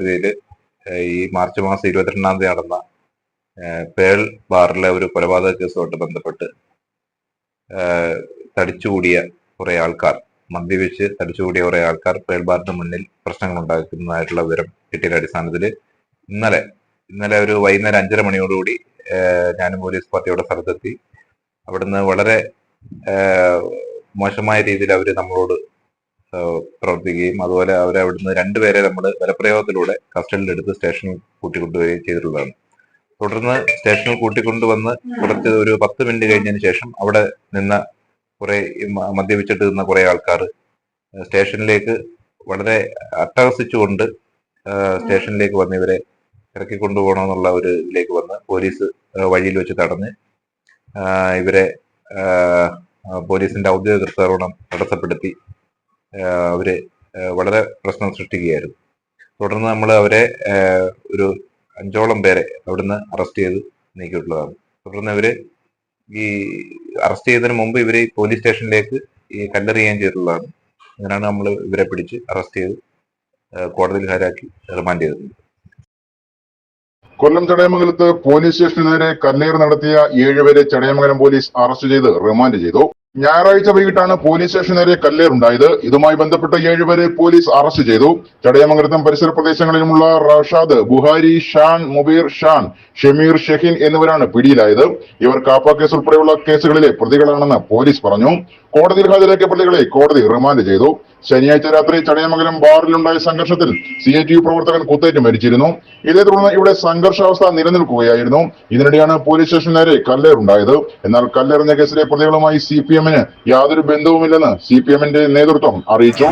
കോടതിയിൽ ഈ മാർച്ച് മാസം 22-ാം തീയതി നടന്ന പേൾ ബാറിലെ ഒരു കൊലപാതക കേസുമായിട്ട് ബന്ധപ്പെട്ട് തടിച്ചുകൂടിയ കുറെ ആൾക്കാർ, മദ്യപിച്ച് തടിച്ചുകൂടിയ കുറെ ആൾക്കാർ പേൾ ബാറിന് മുന്നിൽ പ്രശ്നങ്ങൾ ഉണ്ടാക്കുന്നതായിട്ടുള്ള വിവരം കിട്ടിയ അടിസ്ഥാനത്തിൽ ഇന്നലെ ഒരു വൈകുന്നേരം 5:30 മണിയോടുകൂടി ഞാനും പോലീസ് പാർട്ടിയുടെ സ്ഥലത്തെത്തി. അവിടുന്ന് വളരെ മോശമായ രീതിയിൽ അവർ നമ്മളോട് പ്രവർത്തിക്കുകയും അതുപോലെ അവരെ അവിടുന്ന് 2 പേരെ നമ്മൾ ബലപ്രയോഗത്തിലൂടെ കസ്റ്റഡിയിലെടുത്ത് സ്റ്റേഷനിൽ കൂട്ടിക്കൊണ്ടുവരികയും ചെയ്തിട്ടുള്ളതാണ്. തുടർന്ന് സ്റ്റേഷനിൽ കൂട്ടിക്കൊണ്ടുവന്ന് കുറച്ച് ഒരു 10 മിനിറ്റ് കഴിഞ്ഞതിന് ശേഷം അവിടെ നിന്ന കുറെ മദ്യപിച്ചിട്ട് നിന്ന കുറെ ആൾക്കാർ സ്റ്റേഷനിലേക്ക് വളരെ അട്ടഹസിച്ചുകൊണ്ട് സ്റ്റേഷനിലേക്ക് വന്ന് ഇവരെ ഇറക്കി കൊണ്ടുപോകണമെന്നുള്ള ഒരു ഇതിലേക്ക് വന്ന് പോലീസ് വഴിയിൽ വെച്ച് തടഞ്ഞ് ഇവരെ പോലീസിന്റെ ഔദ്യോഗിക കൃത്യകർമ്മം തടസ്സപ്പെടുത്തി അവര് വളരെ പ്രശ്നം സൃഷ്ടിക്കുകയായിരുന്നു. തുടർന്ന് നമ്മൾ അവരെ ഒരു 5ഓളം പേരെ അവിടുന്ന് അറസ്റ്റ് ചെയ്ത് നീക്കിയിട്ടുള്ളതാണ്. തുടർന്ന് ഇവര് ഈ അറസ്റ്റ് ചെയ്തതിന് മുമ്പ് ഇവര് പോലീസ് സ്റ്റേഷനിലേക്ക് ഈ കല്ലെറിയുകയും ചെയ്തിട്ടുള്ളതാണ്. അങ്ങനെയാണ് നമ്മൾ ഇവരെ പിടിച്ച് അറസ്റ്റ് ചെയ്ത് കോടതിയിൽ ഹാജരാക്കി റിമാൻഡ് ചെയ്തിട്ടുണ്ട്. കൊല്ലം ചടയമംഗലത്ത് പോലീസ് സ്റ്റേഷന് നേരെ കല്ലേറ് നടത്തിയ 7 പേരെ ചടയമംഗലം പോലീസ് അറസ്റ്റ് ചെയ്ത് റിമാൻഡ് ചെയ്തു. ഞായറാഴ്ച വൈകിട്ടാണ് പോലീസ് സ്റ്റേഷന് നേരെ കല്ലേറുണ്ടായത്. ഇതുമായി ബന്ധപ്പെട്ട് 7 പേരെ പോലീസ് അറസ്റ്റ് ചെയ്തു. ചടയമംഗലത്തും പരിസര പ്രദേശങ്ങളിലുമുള്ള റഷാദ്, ബുഹാരി, ഷാൻ, മുബീർ, ഷാൻ, ഷമീർ, ഷഹീൻ എന്നിവരാണ് പിടിയിലായത്. ഇവർ കാപ്പ കേസ് ഉൾപ്പെടെയുള്ള കേസുകളിലെ പ്രതികളാണെന്ന് പോലീസ് പറഞ്ഞു. കോടതിയിൽ ഹാജരാക്കിയ പ്രതികളെ കോടതി റിമാൻഡ് ചെയ്തു. ശനിയാഴ്ച രാത്രി ചടയമംഗലം ബാറിലുണ്ടായ സംഘർഷത്തിൽ CITU പ്രവർത്തകൻ കുത്തേറ്റ് മരിച്ചിരുന്നു. ഇതേ തുടർന്ന് ഇവിടെ സംഘർഷാവസ്ഥ നിലനിൽക്കുകയായിരുന്നു. ഇതിനിടെയാണ് പോലീസ് സ്റ്റേഷന് നേരെ കല്ലേറുണ്ടായത്. എന്നാൽ കല്ലെറിഞ്ഞ കേസിലെ പ്രതികളുമായി CPM-ന് യാതൊരു ബന്ധവുമില്ലെന്ന് CPM-ന്റെ നേതൃത്വം അറിയിച്ചു.